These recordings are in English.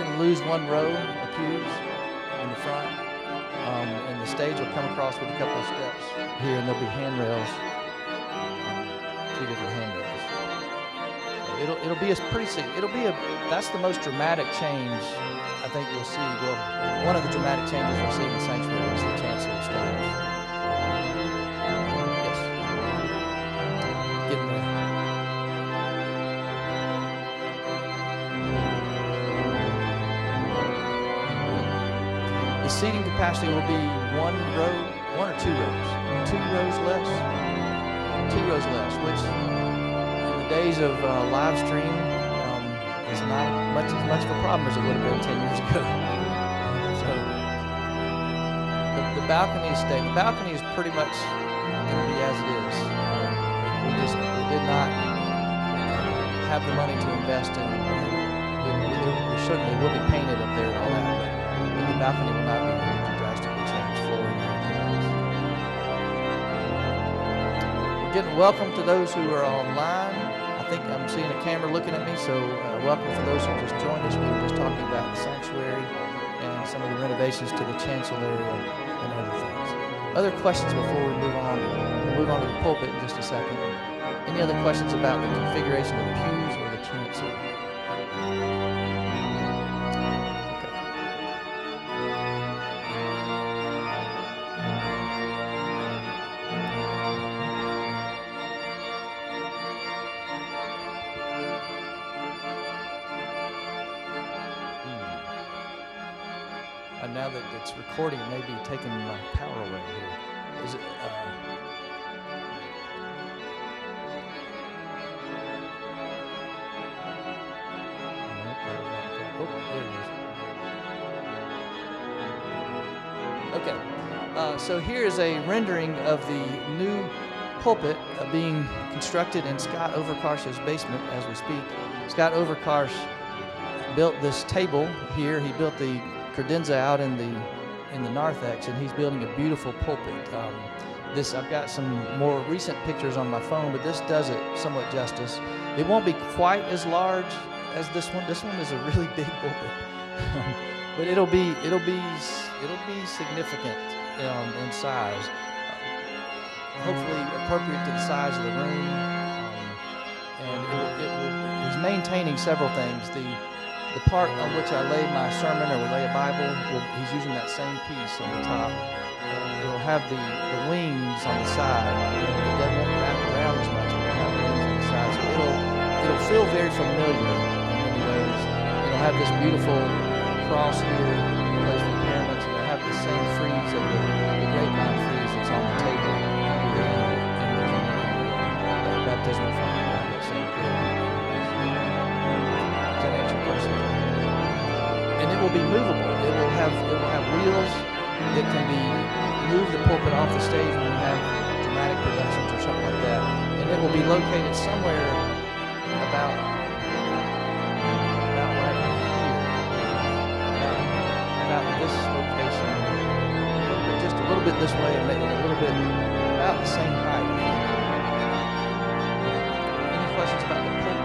going to lose one row of pews in the front, and the stage will come across with a couple of steps here, and there'll be handrails, two different handrails. So it'll be a that's the most dramatic change I think you'll see. Well, one of the dramatic changes you'll see in the sanctuary is the chancel stage. Yes, getting there. The seating capacity will be one or two rows. Two rows less, which in the days of live stream is not as much of a problem as it would have been 10 years ago. So the balcony is pretty much going to be as it is. We did not have the money to invest in. We certainly will be painted up there and all that, but the balcony will not be moved to drastically change flooring or anything else. We're getting welcome to those who are online. I think I'm seeing a camera looking at me, so welcome for those who just joined us. We were just talking about the sanctuary and some of the renovations to the chancel area and other things. Other questions before we move on? We'll move on to the pulpit in just a second. Any other questions about the configuration of the pews or the chancel? Now that it's recording, it may be taking my power away here. Is it? Okay. So here is a rendering of the new pulpit being constructed in Scott Overkarsh's basement as we speak. Scott Overkarsh built this table here. He built the credenza out in the narthex, and he's building a beautiful pulpit. I've got some more recent pictures on my phone, but this does it somewhat justice. It won't be quite as large as this one. This one is a really big pulpit, but it'll be significant in size. Hopefully appropriate to the size of the room, and he's maintaining several things. The part on which I lay my sermon or we lay a Bible, he's using that same piece on the top. It'll have the wings on the side. It won't wrap around as much, but it'll have the wings on the side. So it'll feel very familiar in many ways. It'll have this beautiful cross here, place for the pyramids, and it'll have the same frieze of the grapevine frieze that's on the table here in the baptismal font. That same pyramid. And it will be movable. It will have wheels that can be moved the pulpit off the stage when we have dramatic productions or something like that. And it will be located somewhere about right here, about this location, but just a little bit this way and maybe a little bit about the same height. Any questions about the pulpit?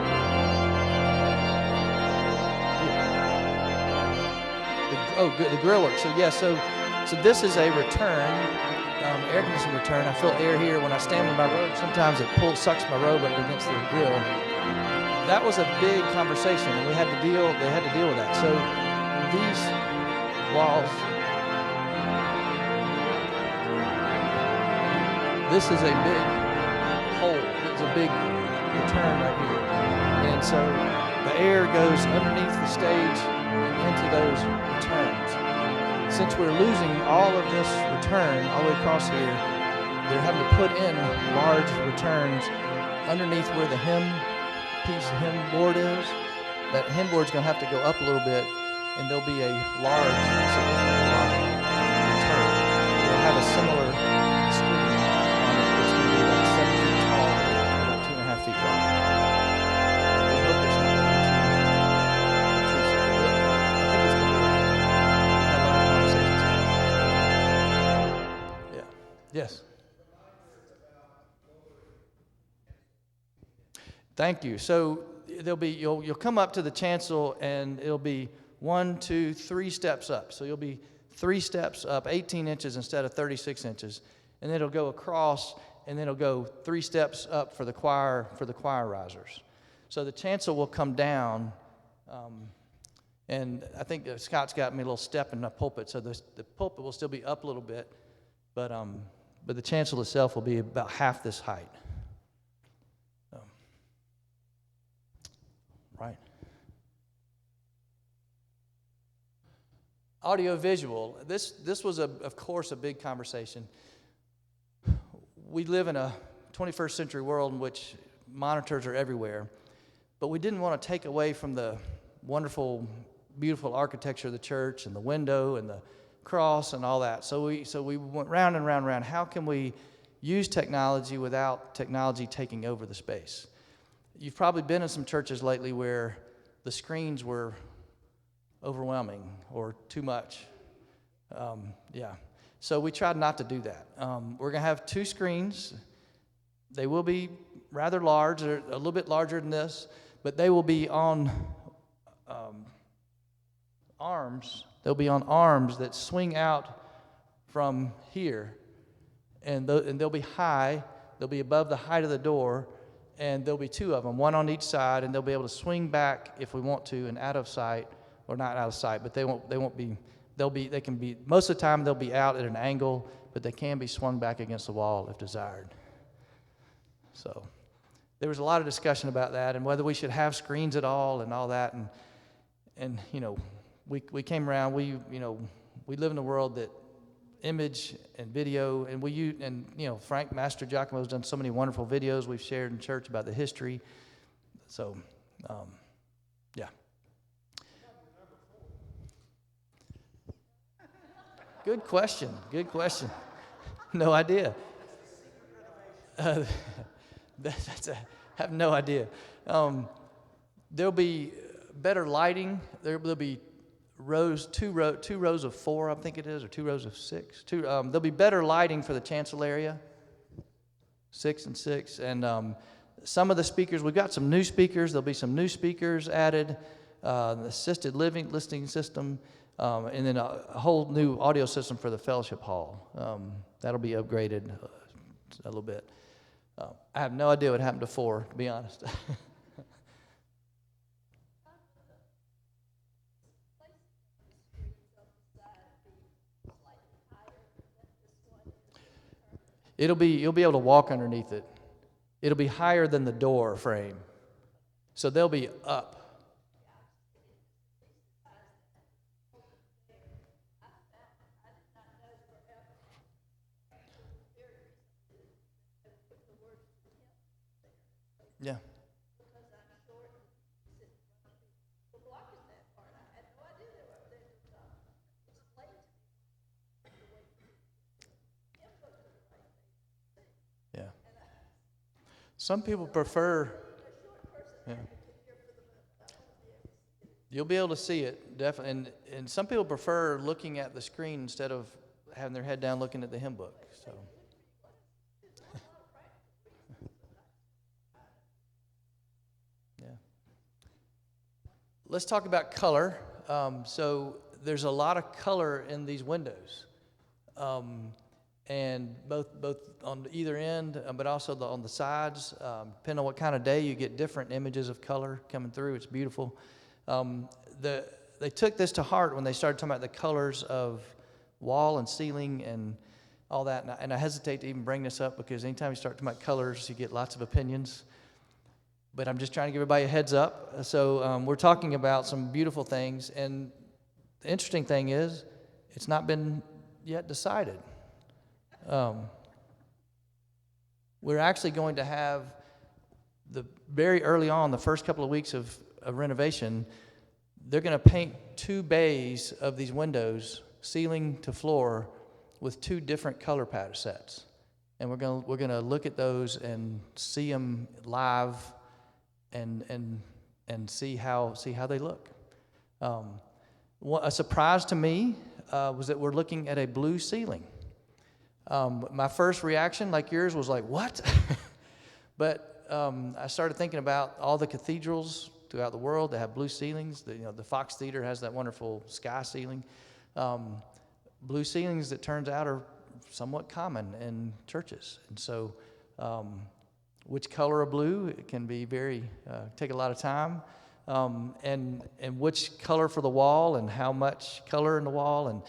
Good, the grill works. So this is a return, air conditioning return. I feel air here when I stand in my robe. Sometimes it sucks my robe up against the grill. That was a big conversation, and they had to deal with that. So these walls, this is a big hole. It's a big return right here. And so the air goes underneath the stage into those returns. Since we're losing all of this return all the way across here, they're having to put in large returns underneath where the hem board is. That hem board's going to have to go up a little bit, and there'll be a large, significant large return. It'll have a similar screen on it, which will be about 7 feet tall, about 2.5 feet wide. We hope it's not going to be too intrusive. I think it's going to be okay. We've had a lot of conversations about it. Yeah. Yes. Thank you. So there'll be you'll come up to the chancel, and it'll be 1, 2, 3 steps up. So you'll be 3 steps up, 18 inches instead of 36 inches. And then it'll go across, and then it'll go 3 steps up for the choir risers. So the chancel will come down, and I think Scott's got me a little step in the pulpit, so the pulpit will still be up a little bit, but the chancel itself will be about half this height. Right. Audio visual. This was of course a big conversation. We live in a 21st century world in which monitors are everywhere, but we didn't want to take away from the wonderful, beautiful architecture of the church and the window and the cross and all that. So we went round and round and round. How can we use technology without technology taking over the space? You've probably been in some churches lately where the screens were overwhelming or too much. So we tried not to do that. We're going to have 2 screens. They will be rather large. They're a little bit larger than this, but they will be on arms. They'll be on arms that swing out from here, and they'll be high. They'll be above the height of the door, and there'll be 2 of them, one on each side, and they'll be able to swing back if we want to and out of sight, or not out of sight, but they won't be. They can be, most of the time they'll be out at an angle, but they can be swung back against the wall if desired. So there was a lot of discussion about that and whether we should have screens at all and all that. And you know, we came around, we live in a world that image and video, and Frank Master Giacomo has done so many wonderful videos we've shared in church about the history. So, yeah. Good question. No idea. I have no idea. There'll be better lighting. There'll be two rows of 4, I think it is, or 2 rows of 6. There'll be better lighting for the chancel area, 6 and 6. And some of the speakers, we've got some new speakers. There'll be some new speakers added, the assisted living listening system. And then a whole new audio system for the fellowship hall. That'll be upgraded a little bit. I have no idea what happened to 4, to be honest. You'll be able to walk underneath it. It'll be higher than the door frame, so they'll be up. Yeah. Yeah. Some people prefer. Yeah. You'll be able to see it, definitely. And some people prefer looking at the screen instead of having their head down looking at the hymn book. So. Let's talk about color. So there's a lot of color in these windows, and both on either end, but also on the sides. Depending on what kind of day, you get different images of color coming through. It's beautiful. They took this to heart when they started talking about the colors of wall and ceiling and all that. And I hesitate to even bring this up because anytime you start talking about colors, you get lots of opinions. But I'm just trying to give everybody a heads up. So we're talking about some beautiful things. And the interesting thing is, it's not been yet decided. We're actually going to have very early on, the first couple of weeks of renovation, they're going to paint 2 bays of these windows, ceiling to floor, with 2 different color pattern sets. And we're going to look at those and see them live. And see how they look. A surprise to me was that we're looking at a blue ceiling. My first reaction, like yours, was like, what? But I started thinking about all the cathedrals throughout the world. They have blue ceilings. The Fox Theater has that wonderful sky ceiling. Blue ceilings, it turns out, are somewhat common in churches. And so which color of blue, it can be take a lot of time. And which color for the wall and how much color in the wall. And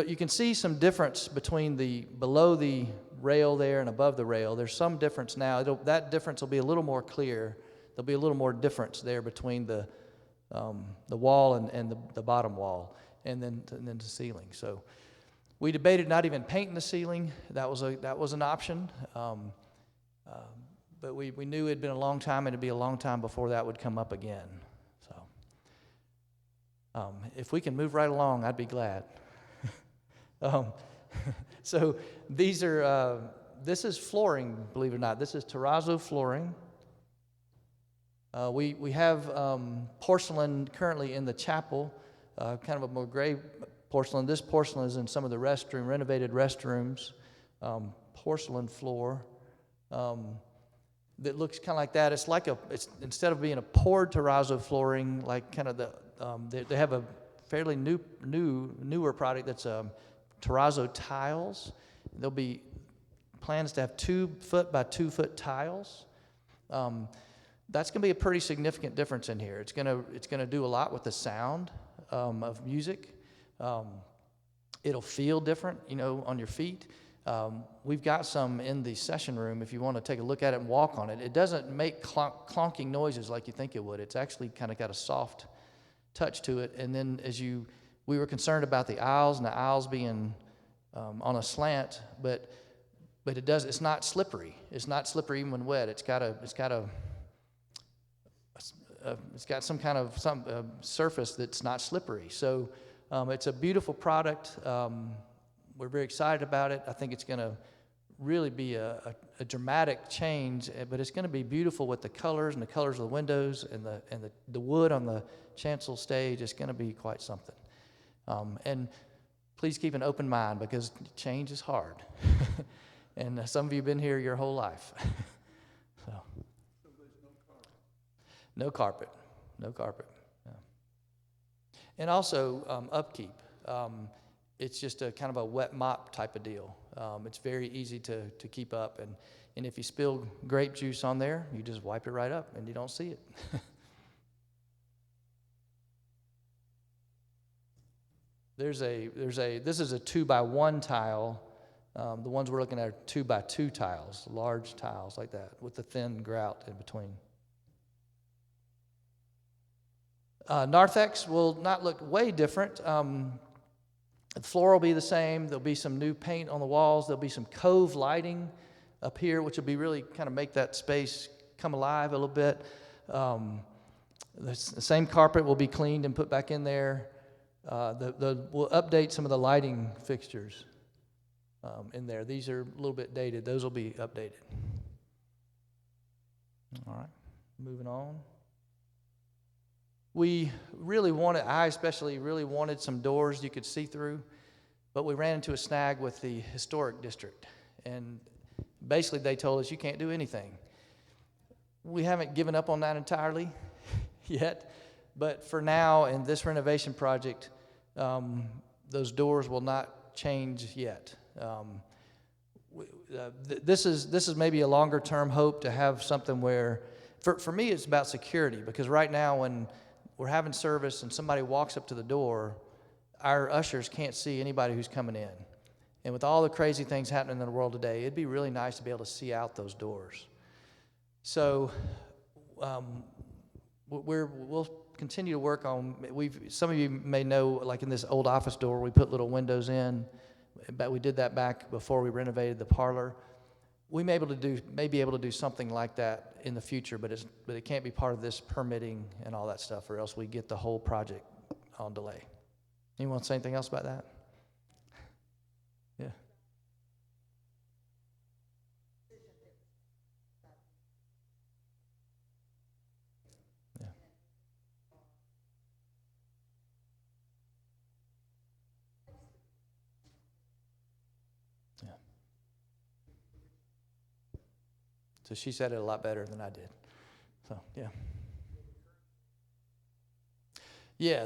you can see some difference between below the rail there and above the rail. There's some difference now. That difference will be a little more clear. There'll be a little more difference there between the wall and the bottom wall, and then the ceiling. So we debated not even painting the ceiling. That was an option. But we knew it'd been a long time, and it'd be a long time before that would come up again. So if we can move right along, I'd be glad. So this is flooring, believe it or not. This is terrazzo flooring. We have porcelain currently in the chapel, kind of a more gray porcelain. This porcelain is in some of the renovated restrooms. Porcelain floor that looks kind of like that. It's instead of being a poured terrazzo flooring, like kind of they have a fairly newer product that's terrazzo tiles. There'll be plans to have 2 foot by 2 foot tiles. That's going to be a pretty significant difference in here. It's going to do a lot with the sound of music. It'll feel different, on your feet. We've got some in the session room if you want to take a look at it and walk on it. It doesn't make clonking noises like you think it would. It's actually kind of got a soft touch to it. And then we were concerned about the aisles and the aisles being on a slant, but it's not slippery. It's not slippery even when wet. It's got some kind of surface that's not slippery. So it's a beautiful product. We're very excited about it. I think it's going to really be a dramatic change, but it's going to be beautiful with the colors and the colors of the windows and the wood on the chancel stage. It's going to be quite something. And please keep an open mind because change is hard. And some of you have been here your whole life. So there's no carpet. No carpet. Yeah. And also upkeep. It's just a kind of a wet mop type of deal. It's very easy to keep up. And if you spill grape juice on there, you just wipe it right up and you don't see it. This is a 2x1 tile. The ones we're looking at are 2x2 tiles, large tiles like that with the thin grout in between. Narthex will not look way different. The floor will be the same. There'll be some new paint on the walls. There'll be some cove lighting up here, which will be really kind of make that space come alive a little bit. The same carpet will be cleaned and put back in there. We'll update some of the lighting fixtures in there. These are a little bit dated. Those will be updated. All right, moving on. I especially really wanted some doors you could see through, but we ran into a snag with the historic district. And basically they told us you can't do anything. We haven't given up on that entirely yet, but for now in this renovation project, those doors will not change yet. This is maybe a longer term hope to have something where, for me it's about security, because right now when we're having service and somebody walks up to the door, our ushers can't see anybody who's coming in. And with all the crazy things happening in the world today, it'd be really nice to be able to see out those doors. So we'll continue to work on, some of you may know, like in this old office door, we put little windows in, but we did that back before we renovated the parlor. We may be able to do something like that in the future, but it can't be part of this permitting and all that stuff, or else we get the whole project on delay. Anyone want to say anything else about that? Yeah. Yeah. Yeah. So she said it a lot better than I did. So, yeah. Yeah,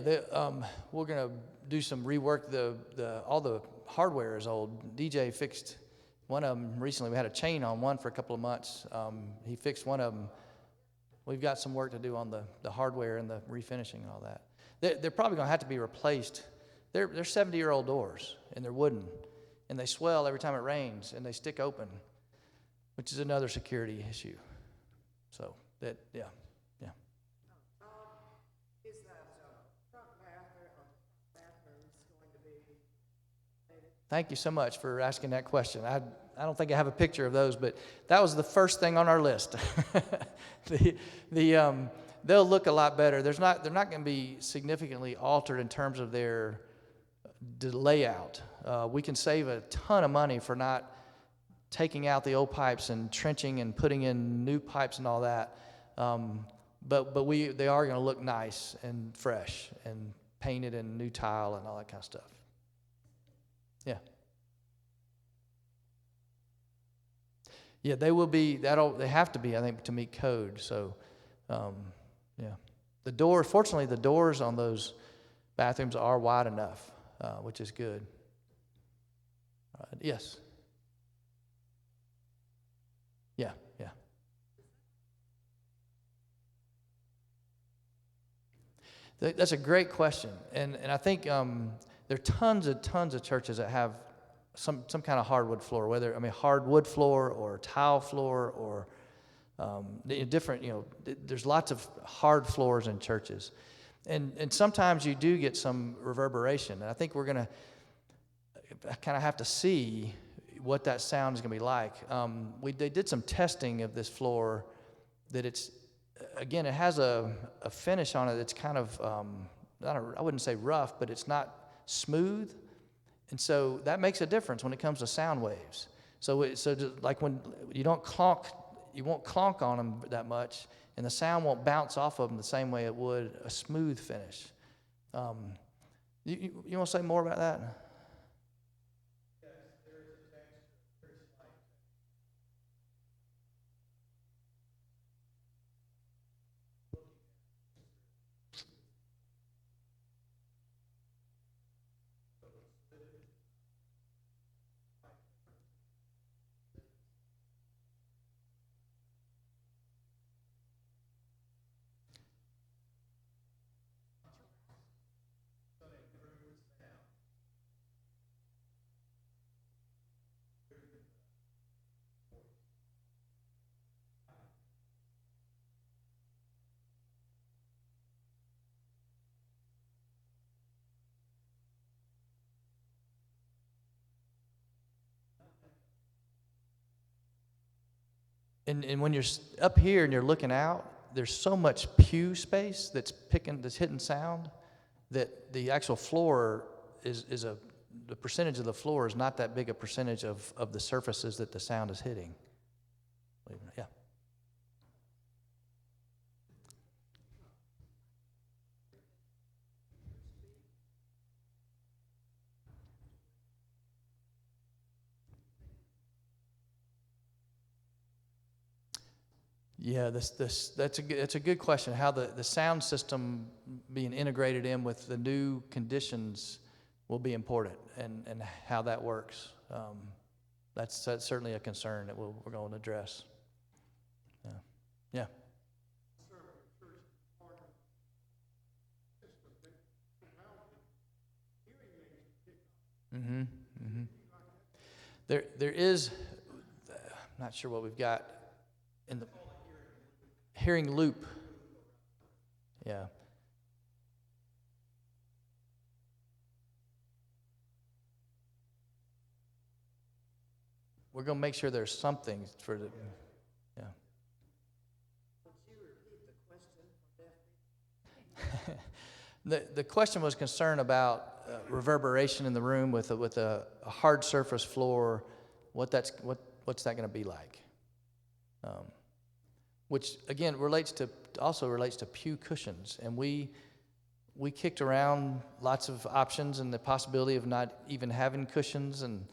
we're gonna do some rework. All the hardware is old. DJ fixed one of them recently. We had a chain on one for a couple of months. He fixed one of them. We've got some work to do on the hardware and the refinishing and all that. They're probably gonna have to be replaced. They're 70-year-old doors, and they're wooden, and they swell every time it rains, and they stick open, which is another security issue. So yeah. Is that front bathrooms going to be updated? Thank you so much for asking that question. I don't think I have a picture of those, but that was the first thing on our list. They'll look a lot better. They're not going to be significantly altered in terms of their layout. We can save a ton of money for not taking out the old pipes and trenching and putting in new pipes and all that. But they are going to look nice and fresh and painted and new tile and all that kind of stuff. Yeah. Yeah, they will be. They have to be, I think, to meet code. So, yeah. Fortunately, the doors on those bathrooms are wide enough, which is good. Yes. Yeah. That's a great question, and I think there are tons of churches that have some kind of hardwood floor, hardwood floor or tile floor or different. There's lots of hard floors in churches, and sometimes you do get some reverberation. And I think we're gonna kind of have to see what that sound is gonna be like. They did some testing of this floor that it has a finish on it that's kind of, I wouldn't say rough, but it's not smooth. And so that makes a difference when it comes to sound waves. So like when you won't clonk on them that much, and the sound won't bounce off of them the same way it would a smooth finish. You want to say more about that? And when you're up here and you're looking out, there's so much pew space that's hitting sound that the actual floor the percentage of the floor is not that big a percentage of the surfaces that the sound is hitting. Yeah. Yeah, that's a good question. How the sound system being integrated in with the new conditions will be important, and how that works. That's certainly a concern that we're going to address. Yeah. Mm-hmm. Mm-hmm. There is. I'm not sure what we've got in the hearing loop. Yeah. We're going to make sure there's something for the. Yeah. Would you repeat the question? The question was concerned about reverberation in the room with a hard surface floor. What's that going to be like? Which again also relates to pew cushions, and we kicked around lots of options and the possibility of not even having cushions, and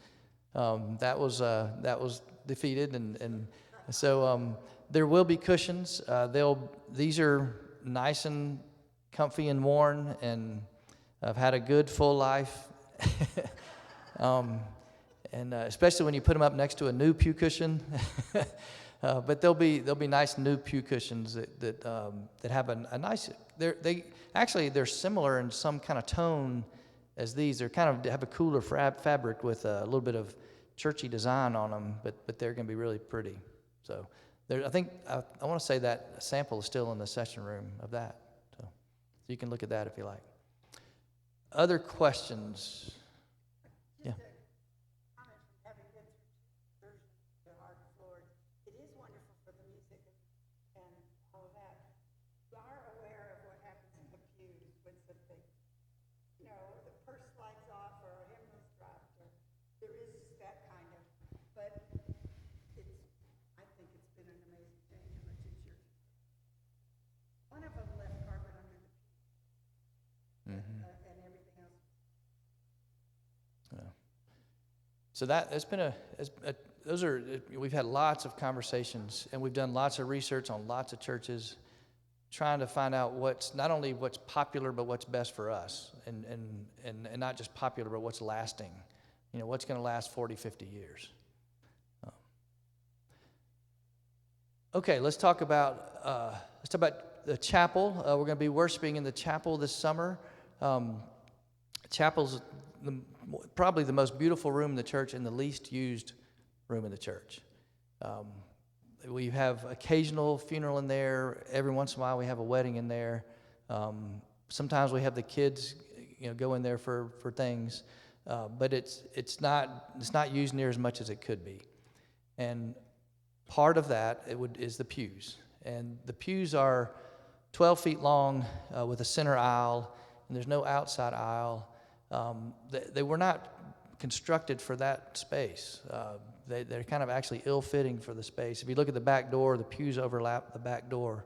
that was defeated, and so there will be cushions. These are nice and comfy and worn, and I've had a good full life. And especially when you put them up next to a new pew cushion. But they'll be nice new pew cushions that have a nice. They're similar in some kind of tone as these. They're kind of have a cooler fabric with a little bit of churchy design on them, but they're going to be really pretty. So I think I want to say that sample is still in the session room of that. So you can look at that if you like. Other questions? Yeah. Having been through versions of the Heart of the Lord, it is wonderful for the music and all of that. You are aware of what happens in the pews when something, the purse slides off or a hymnal's dropped, or there is that kind of. But I think it's been an amazing thing in the two churches. One of them left carpet under the pew, and everything else. So we've had lots of conversations, and we've done lots of research on lots of churches, trying to find out not only what's popular, but what's best for us, and not just popular, but what's lasting. What's going to last 40, 50 years. Okay, let's talk about the chapel. We're going to be worshiping in the chapel this summer. Chapel's probably the most beautiful room in the church and the least used room in the church. We have occasional funeral in there. Every once in a while we have a wedding in there. Sometimes we have the kids go in there for things. But it's not used near as much as it could be. And part of that is the pews. And the pews are 12 feet long with a center aisle, and there's no outside aisle. They were not constructed for that space. They're kind of actually ill-fitting for the space. If you look at the back door, the pews overlap the back door.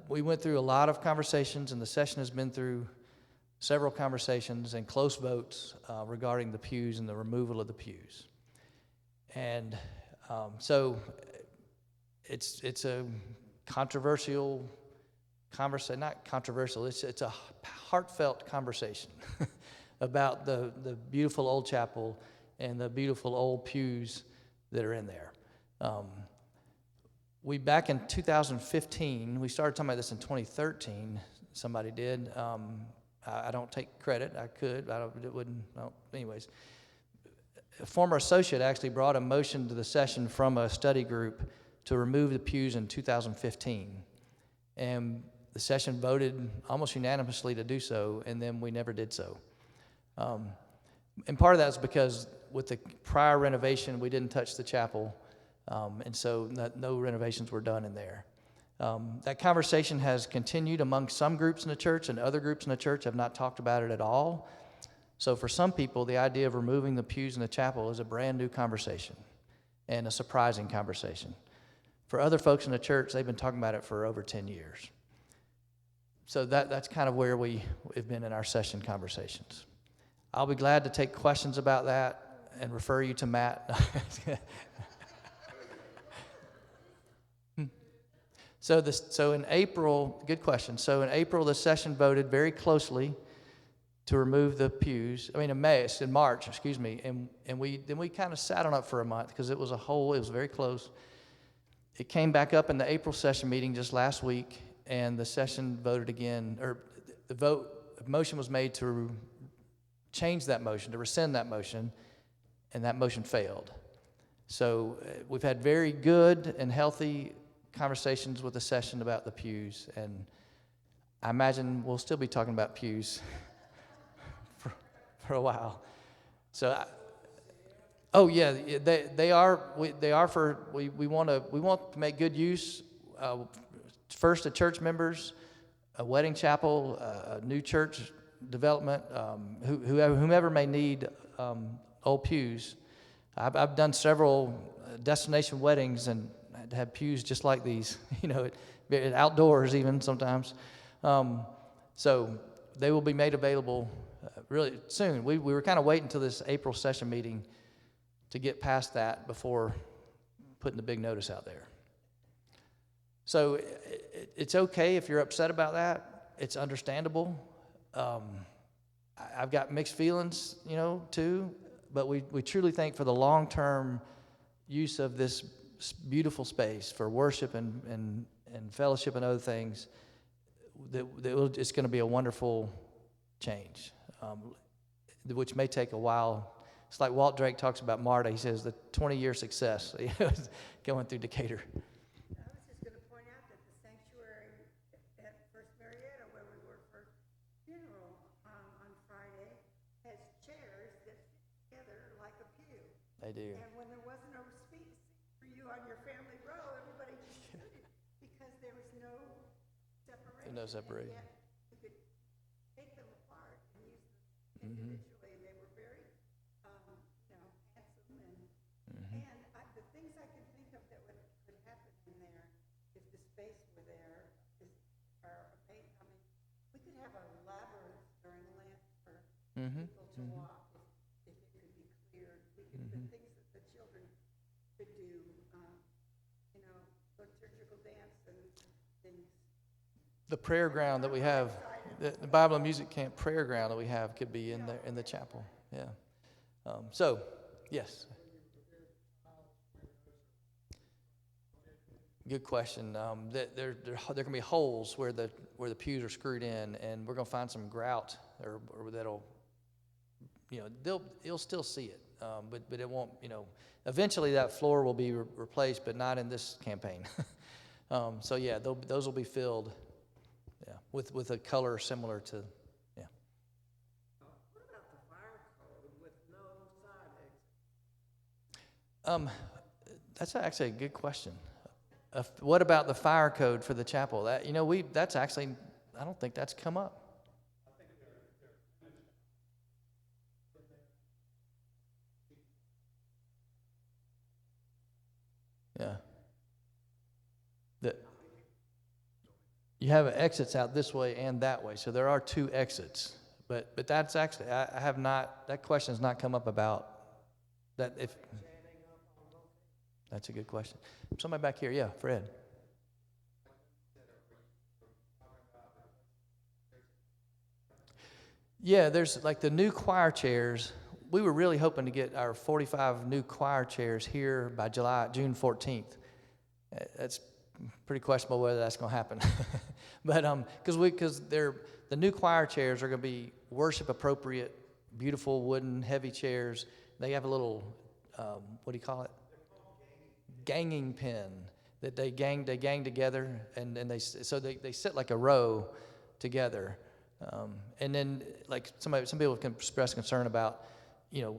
We went through a lot of conversations, and the session has been through several conversations and close votes regarding the pews and the removal of the pews. And so it's a controversial conversation, not controversial, it's a heartfelt conversation about the beautiful old chapel and the beautiful old pews that are in there. Back in 2015, we started talking about this in 2013, somebody did. I don't take credit, I could, anyways. A former associate actually brought a motion to the session from a study group to remove the pews in 2015. And the session voted almost unanimously to do so, and then we never did so. And part of that is because with the prior renovation, we didn't touch the chapel, and so no renovations were done in there. That conversation has continued among some groups in the church, and other groups in the church have not talked about it at all. So for some people, the idea of removing the pews in the chapel is a brand new conversation and a surprising conversation. For other folks in the church, they've been talking about it for over 10 years. So that's kind of where we have been in our session conversations. I'll be glad to take questions about that and refer you to Matt. So in April, good question. So in April, the session voted very closely to remove the pews. In March, and we kind of sat on it for a month because it was very close. It came back up in the April session meeting just last week, and the session voted again, or the motion was made to change that motion, to rescind that motion, and that motion failed. So we've had very good and healthy conversations with the session about the pews, and I imagine we'll still be talking about pews for a while. So, they are for. We want to make good use. First, to church members, a wedding chapel, a new church development, whomever may need old pews. I've done several destination weddings and had pews just like these, outdoors even sometimes. So they will be made available really soon. We were kind of waiting until this April session meeting to get past that before putting the big notice out there. So it's okay if you're upset about that. It's understandable. I've got mixed feelings, too. But we truly think for the long-term use of this beautiful space for worship and fellowship and other things, it's going to be a wonderful change, which may take a while. It's like Walt Drake talks about MARTA. He says the 20-year success going through Decatur. I was just going to point out that the sanctuary at First Marietta, where we were for funeral on Friday, has chairs that fit together like a pew. They do. And when there wasn't a seat for you on your family row, everybody just stood because there was no separation. No separation. And yet you could take them apart and use them individually, and they were very, handsome and the things I can think of that could happen in there if the space were there are amazing. I mean, we could have a labyrinth during Lent for people to walk if it could be cleared. We could the things that the children could do, liturgical dance and things. The prayer ground that we have, the Bible and Music Camp prayer ground that we have could be in there in the chapel. Yeah. So, yes. Good question. There can be holes where the pews are screwed in, and we're going to find some grout or that'll, you'll still see it, but it won't. Eventually that floor will be replaced, but not in this campaign. So yeah, those will be filled. Yeah, with a color similar to. Yeah. What about the fire code with no side exit? That's actually a good question. What about the fire code for the chapel? That's actually, I don't think that's come up. Yeah. You have exits out this way and that way, so there are two exits. But that's actually, I have not, that question has not come up about that. If that's a good question. Somebody back here, yeah, Fred. Yeah, there's like the new choir chairs. We were really hoping to get our 45 new choir chairs here by June 14th. That's pretty questionable whether that's going to happen. But because the new choir chairs are going to be worship appropriate, beautiful wooden heavy chairs. They have a little what do you call it? Ganging pin that they gang together, and they sit like a row together. And then like some people can express concern about,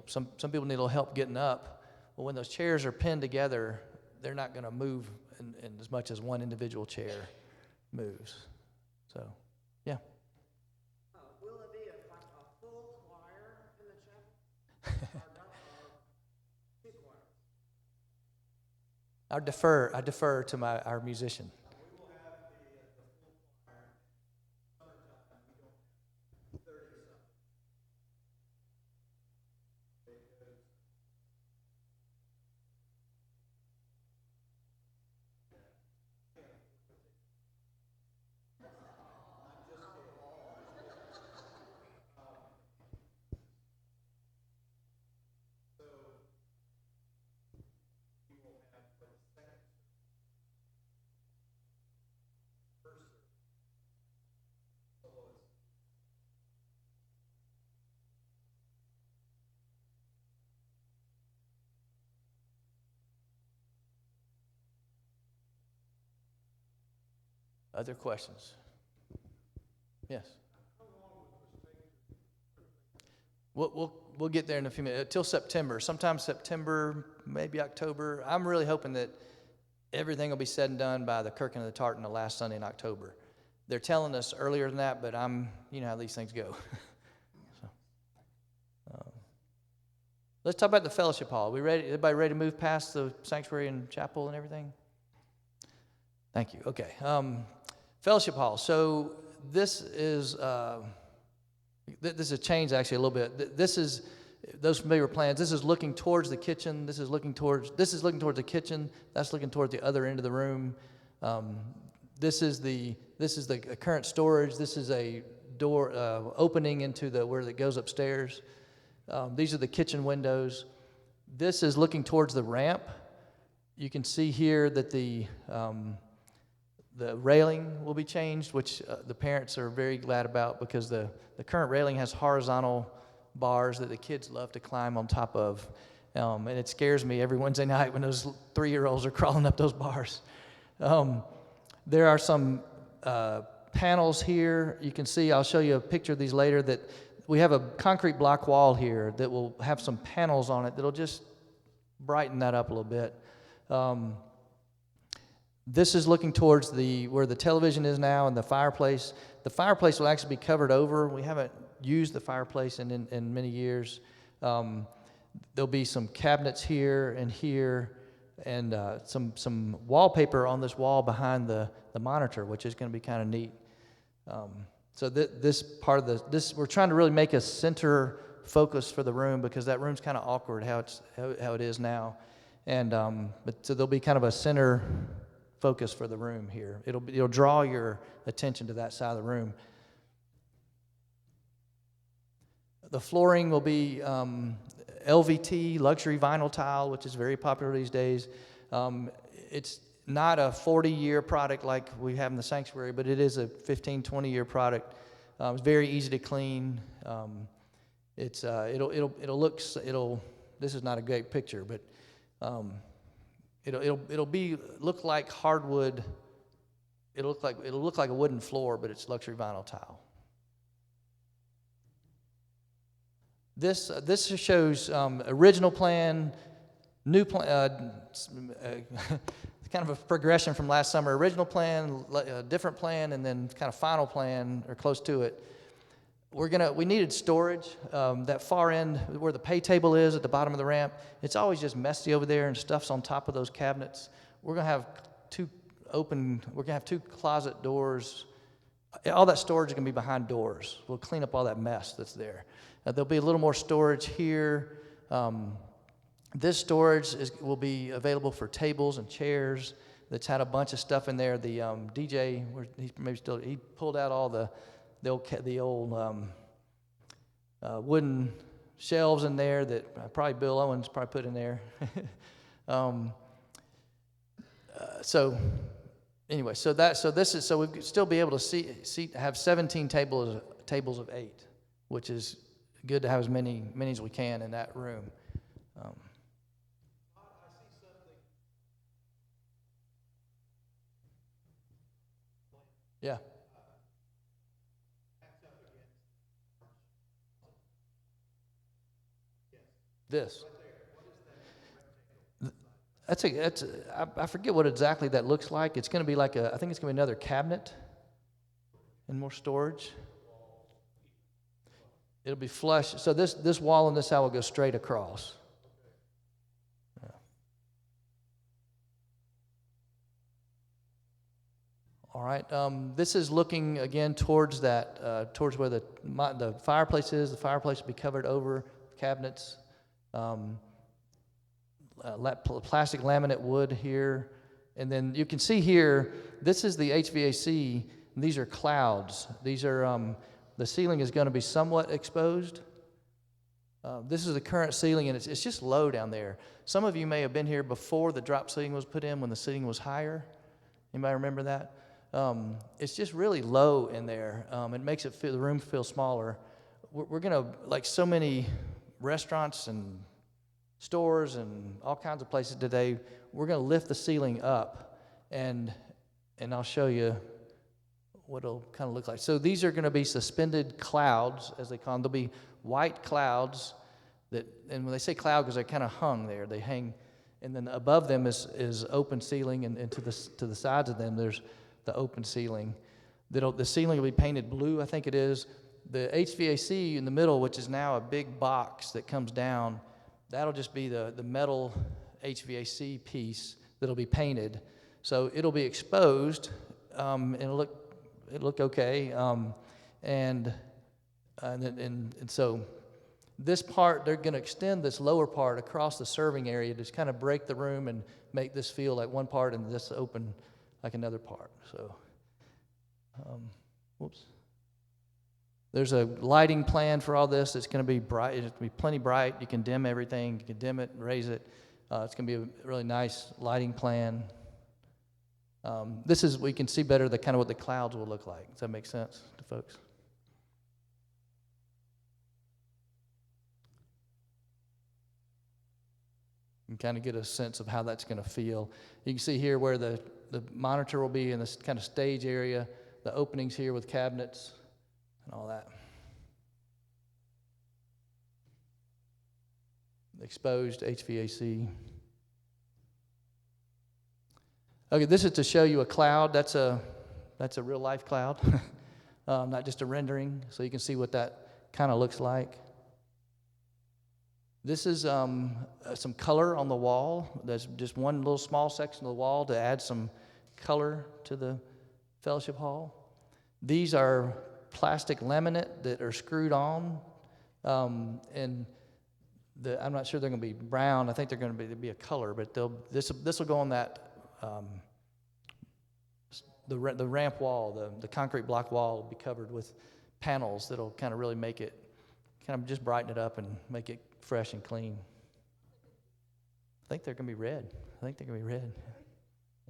some people need a little help getting up. Well, when those chairs are pinned together, they're not going to move in as much as one individual chair moves. So, yeah. Will it be a full choir in the chapel? Or two choirs? I defer to our musician. We will have the full choir. Summertime, we don't have 30 something. Other questions? Yes. We'll get there in a few minutes. Till September, sometime September, maybe October. I'm really hoping that everything will be said and done by the Kirkin of the Tartan the last Sunday in October. They're telling us earlier than that, but you know how these things go. Let's talk about the fellowship hall. We ready? Everybody ready to move past the sanctuary and chapel and everything? Thank you. Okay. Fellowship hall. So this is a change actually a little bit. This is those familiar plans. This is looking towards the kitchen. This is looking towards the kitchen. That's looking towards the other end of the room. This is the current storage. This is a door opening into where it goes upstairs. These are the kitchen windows. This is looking towards the ramp. You can see here that the railing will be changed, which the parents are very glad about, because the current railing has horizontal bars that the kids love to climb on top of. And it scares me every Wednesday night when those 3-year-olds are crawling up those bars. There are some panels here. You can see, I'll show you a picture of these later, that we have a concrete block wall here that will have some panels on it that'll just brighten that up a little bit. This is looking towards where the television is now and the fireplace. The fireplace will actually be covered over. We haven't used the fireplace in many years. There'll be some cabinets here and some wallpaper on this wall behind the monitor, which is going to be kind of neat. So this part of this, we're trying to really make a center focus for the room, because that room's kind of awkward how it is now. And so there'll be kind of a center focus for the room here. It'll draw your attention to that side of the room. The flooring will be LVT, luxury vinyl tile, which is very popular these days. It's not a 40-year product like we have in the sanctuary, but it is a 15, 20-year product. It's very easy to clean. This is not a great picture, but it'll look like hardwood. It'll look like a wooden floor, but it's luxury vinyl tile. This shows original plan, new plan, kind of a progression from last summer. Original plan, a different plan, and then kind of final plan, or close to it. We needed storage. That far end where the pay table is at the bottom of the ramp, it's always just messy over there, and stuff's on top of those cabinets. We're gonna have two closet doors. All that storage is gonna be behind doors. We'll clean up all that mess that's there. There'll be a little more storage here. This storage will be available for tables and chairs. That's had a bunch of stuff in there. The DJ, he pulled out all the old wooden shelves in there that probably Bill Owens probably put in there. So we'd still be able to have 17 tables of 8, which is good to have as many as we can in that room. I see something. Yeah. This. I forget what exactly that looks like. It's going to be I think it's going to be another cabinet and more storage. It'll be flush. So this wall and this side will go straight across. Yeah. All right. This is looking again towards towards where the fireplace is. The fireplace will be covered over cabinets. Plastic laminate wood here, and then you can see here. This is the HVAC. And these are clouds. These are the ceiling is going to be somewhat exposed. This is the current ceiling, and it's just low down there. Some of you may have been here before the drop ceiling was put in, when the ceiling was higher. Anybody remember that? It's just really low in there. It makes the room feel smaller. We're going to, like so many restaurants and stores and all kinds of places today, we're going to lift the ceiling up, and I'll show you what it'll kind of look like. So these are going to be suspended clouds, as they call them. There'll be white clouds and when they say cloud, because they're kind of hung there, they hang, and then above them is open ceiling, and to the sides of them there's the open ceiling. The ceiling will be painted blue, I think it is. The HVAC in the middle, which is now a big box that comes down, that'll just be the metal HVAC piece that'll be painted. So it'll be exposed, and it'll look okay. And so this part, they're going to extend this lower part across the serving area to just kind of break the room and make this feel like one part and this open like another part. So Whoops. There's a lighting plan for all this. It's going to be bright. It's going to be plenty bright. You can dim everything. You can dim it, raise it. It's going to be a really nice lighting plan. This is, we can see better the kind of what the clouds will look like. Does that make sense to folks? You can kind of get a sense of how that's going to feel. You can see here where the monitor will be in this kind of stage area, the openings here with cabinets and all that. Exposed HVAC. Okay, this is to show you a cloud. That's a real life cloud, not just a rendering, so you can see what that kind of looks like. This is some color on the wall. There's just one little small section of the wall to add some color to the fellowship hall. These are plastic laminate that are screwed on, and I'm not sure they're going to be brown. I think they're going to be a color, but this will go on that the ramp wall, the concrete block wall will be covered with panels that'll kind of really make it, kind of just brighten it up and make it fresh and clean. I think they're going to be red.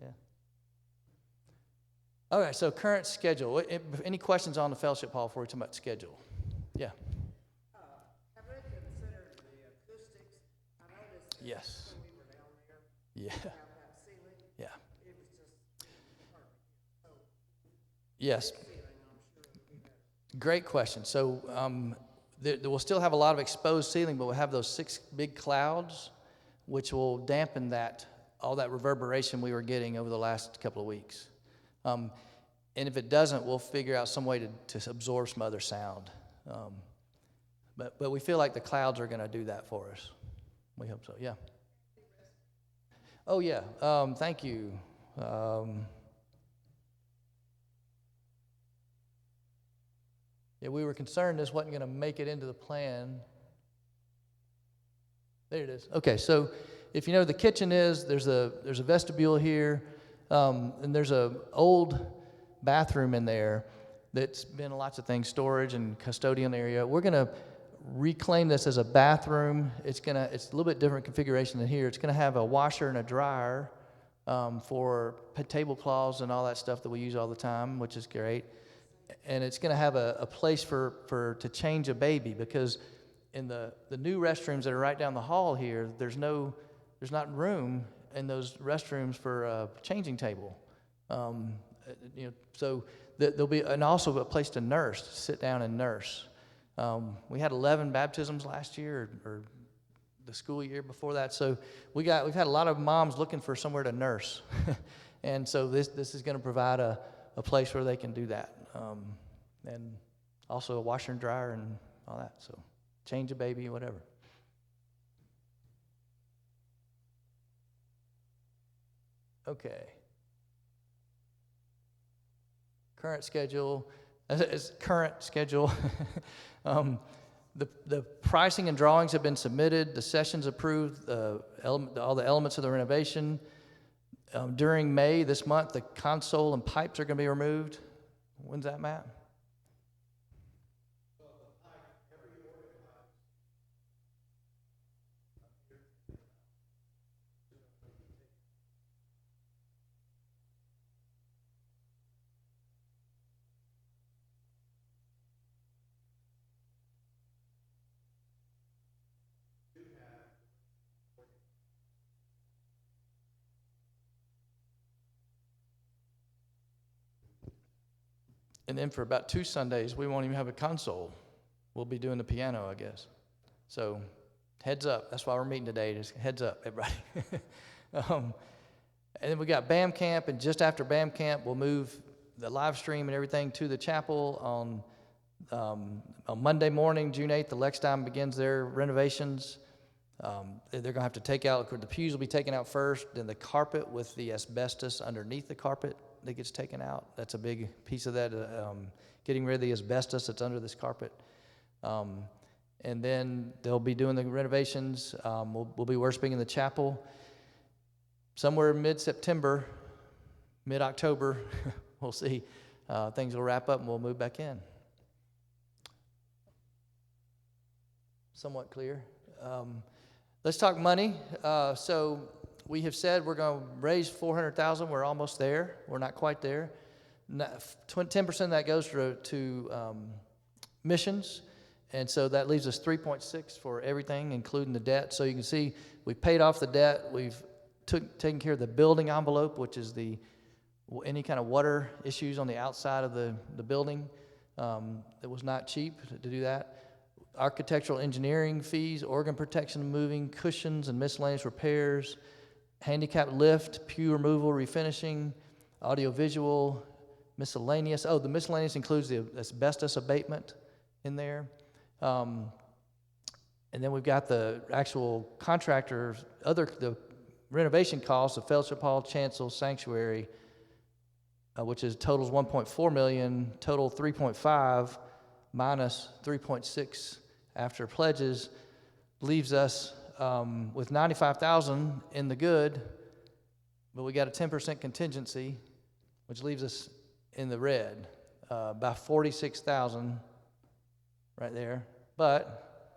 Yeah. Okay, so current schedule. Any questions on the fellowship hall before we talk about schedule? Yeah. Have they considered the acoustics? I noticed Yes. when we were down there, Yeah. about that ceiling, Yeah. it was just hard to hear. So, Yes. ceiling, I'm sure it'd be better. Great question. So we'll still have a lot of exposed ceiling, but we'll have those 6 big clouds, which will dampen all that reverberation we were getting over the last couple of weeks. And if it doesn't, we'll figure out some way to absorb some other sound. But we feel like the clouds are going to do that for us. We hope so. Yeah. Oh yeah. Thank you. Yeah, we were concerned this wasn't going to make it into the plan. There it is. Okay, so if you know the kitchen there's a vestibule here, and there's a old bathroom in there that's been lots of things, storage and custodian area. We're going to reclaim this as a bathroom. It's a little bit different configuration than here. It's going to have a washer and a dryer for tablecloths and all that stuff that we use all the time, which is great. And it's going to have a place to change a baby, because in the new restrooms that are right down the hall here, there's not room in those restrooms for a changing table. So there'll be, and also a place to nurse, sit down and nurse. We had 11 baptisms last year, or the school year before that. So we've had a lot of moms looking for somewhere to nurse, and so this is going to provide a place where they can do that. And also a washer and dryer and all that. So change a baby, whatever. Okay. Current schedule. As current schedule. The pricing and drawings have been submitted. The sessions approved. All the elements of the renovation. During May this month, the console and pipes are going to be removed. When's that, Matt? And then for about 2 Sundays, we won't even have a console. We'll be doing the piano, I guess. So heads up. That's why we're meeting today. Just heads up, everybody. And then we got BAM Camp, and just after BAM Camp, we'll move the live stream and everything to the chapel on Monday morning, June 8th. The Lexdime begins their renovations. They're going to have to take out, the pews will be taken out first, then the carpet with the asbestos underneath the carpet that gets taken out. That's a big piece of that, getting rid of the asbestos that's under this carpet. And then they'll be doing the renovations. We'll be worshiping in the chapel somewhere mid-September, mid-October. We'll see. things will wrap up and we'll move back in. Somewhat clear. Let's talk money. So we have said we're going to raise $400,000. We're almost there. We're not quite there. 10% of that goes to missions, and so that leaves us 3.6 for everything, including the debt. So you can see we've paid off the debt. We've taken care of the building envelope, which is any kind of water issues on the outside of the building. It was not cheap to do that. Architectural engineering fees, organ protection and moving, cushions and miscellaneous repairs, handicap lift, pew removal, refinishing, audiovisual, miscellaneous. Oh, the miscellaneous includes the asbestos abatement in there. And then we've got the actual contractors, the renovation costs of Fellowship Hall, Chancel, Sanctuary, which totals $1.4 million, total $3.5 minus $3.6 after pledges, leaves us with $95,000 in the good, but we got a 10% contingency, which leaves us in the red by $46,000 right there. But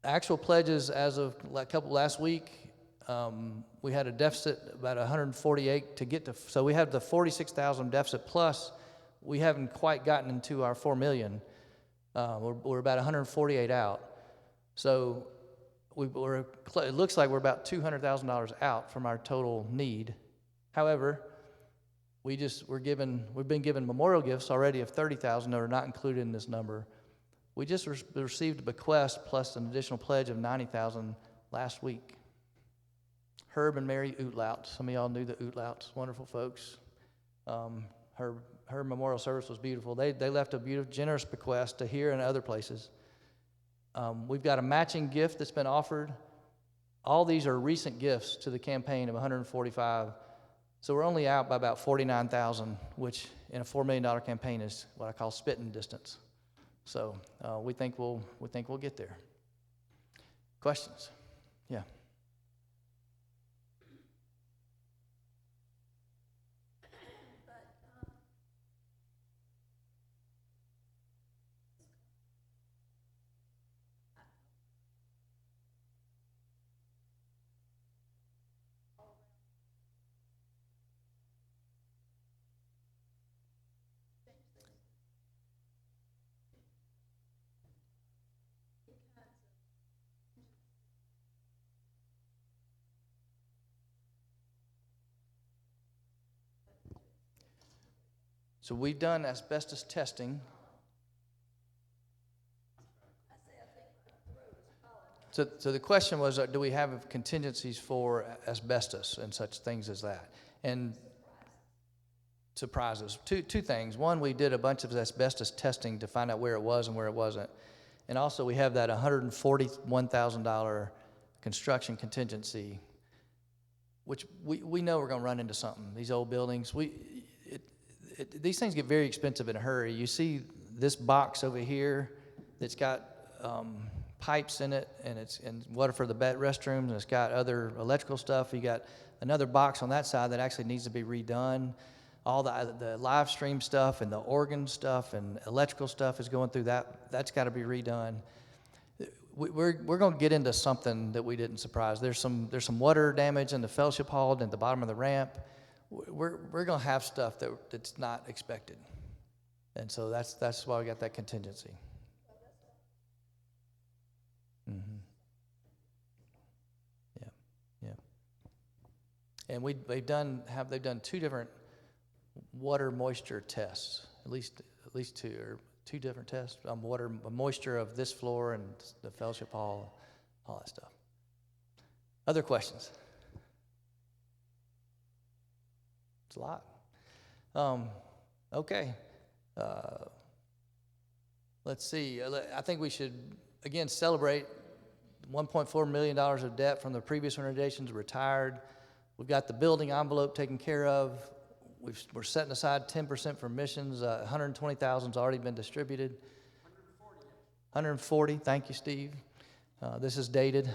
actual pledges as of last week, we had a deficit about 148 to get to. So we have the 46,000 deficit plus. We haven't quite gotten into our 4 million. We're about 148 out. So it looks like we're about $200,000 out from our total need. However, we've been given memorial gifts already of $30,000 that are not included in this number. We just received a bequest plus an additional pledge of $90,000 last week. Herb and Mary Outlaut. Some of y'all knew the Outlauts, wonderful folks. Her memorial service was beautiful. They left a beautiful, generous bequest to here and other places. We've got a matching gift that's been offered. All these are recent gifts to the campaign of $145,000. So we're only out by about $49,000, which in a $4 million campaign is what I call spitting distance. So we think we'll get there. Questions? Yeah. So we've done asbestos testing. So the question was, do we have contingencies for asbestos and such things as that? And surprises. Two things. One, we did a bunch of asbestos testing to find out where it was and where it wasn't. And also we have that $141,000 construction contingency, which we know we're going to run into something. These old buildings, these things get very expensive in a hurry. You see this box over here that's got pipes in it, and water for the restrooms, and it's got other electrical stuff. You got another box on that side that actually needs to be redone. All the live stream stuff and the organ stuff and electrical stuff is going through that. That's got to be redone. We're going to get into something that we didn't surprise. There's some water damage in the fellowship hall and at the bottom of the ramp. We're going to have stuff that's not expected, and so that's why we got that contingency. Mm-hmm. Yeah. And they've done 2 different water moisture tests, at least 2 or 2 different tests on water moisture of this floor and the fellowship hall, all that stuff. Other questions? It's a lot. Okay. Let's see. I think we should, again, celebrate $1.4 million of debt from the previous renovations retired. We've got the building envelope taken care of. We're setting aside 10% for missions. 120,000 has already been distributed. 140. Thank you, Steve. This is dated.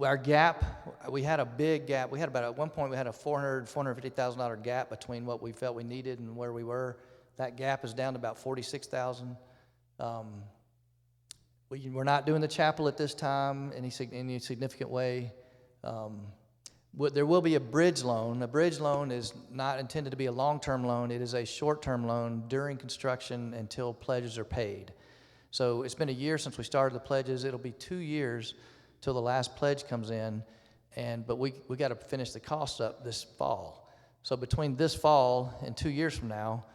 our gap, we had a big gap. We had about, at one point, we had a $450,000 gap between what we felt we needed and where we were. That gap is down to about $46,000. We're not doing the chapel at this time in any significant way. There will be a bridge loan. A bridge loan is not intended to be a long-term loan. It is a short-term loan during construction until pledges are paid. So it's been a year since we started the pledges. It'll be 2 years till the last pledge comes in, but we got to finish the costs up this fall. So between this fall and 2 years from now,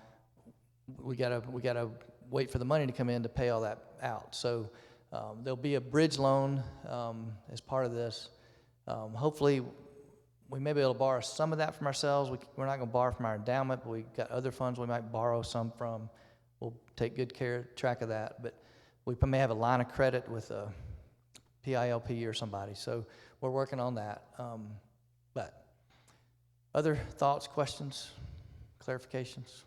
we gotta wait for the money to come in to pay all that out. So there'll be a bridge loan as part of this. Hopefully, we may be able to borrow some of that from ourselves. We're not going to borrow from our endowment, but we've got other funds we might borrow some from. We'll take good track of that. But we may have a line of credit with a PILP or somebody. So we're working on that. But other thoughts, questions, clarifications?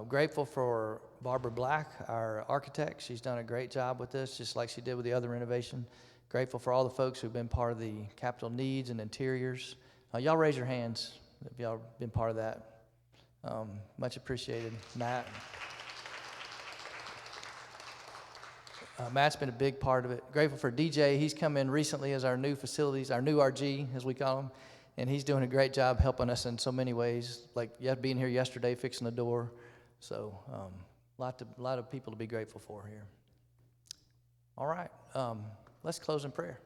Grateful for Barbara Black, our architect. She's done a great job with this, just like she did with the other renovation. Grateful for all the folks who've been part of the capital needs and interiors. Y'all raise your hands if y'all been part of that. Much appreciated. Matt. Matt's been a big part of it. Grateful for DJ. He's come in recently as our new facilities, our new RG, as we call him. And he's doing a great job helping us in so many ways, like being here yesterday, fixing the door. So a lot of people to be grateful for here. All right, let's close in prayer.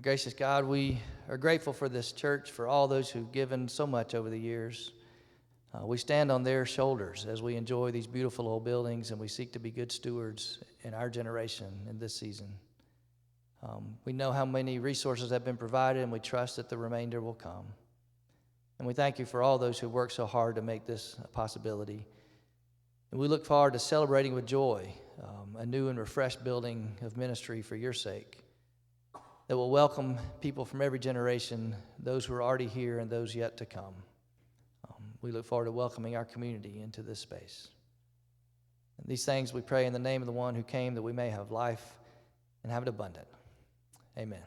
Gracious God, we are grateful for this church, for all those who've given so much over the years. We stand on their shoulders as we enjoy these beautiful old buildings, and we seek to be good stewards in our generation in this season. We know how many resources have been provided, and we trust that the remainder will come. And we thank you for all those who worked so hard to make this a possibility. And we look forward to celebrating with joy a new and refreshed building of ministry for your sake that will welcome people from every generation, those who are already here and those yet to come. We look forward to welcoming our community into this space. And these things we pray in the name of the one who came that we may have life and have it abundant. Amen.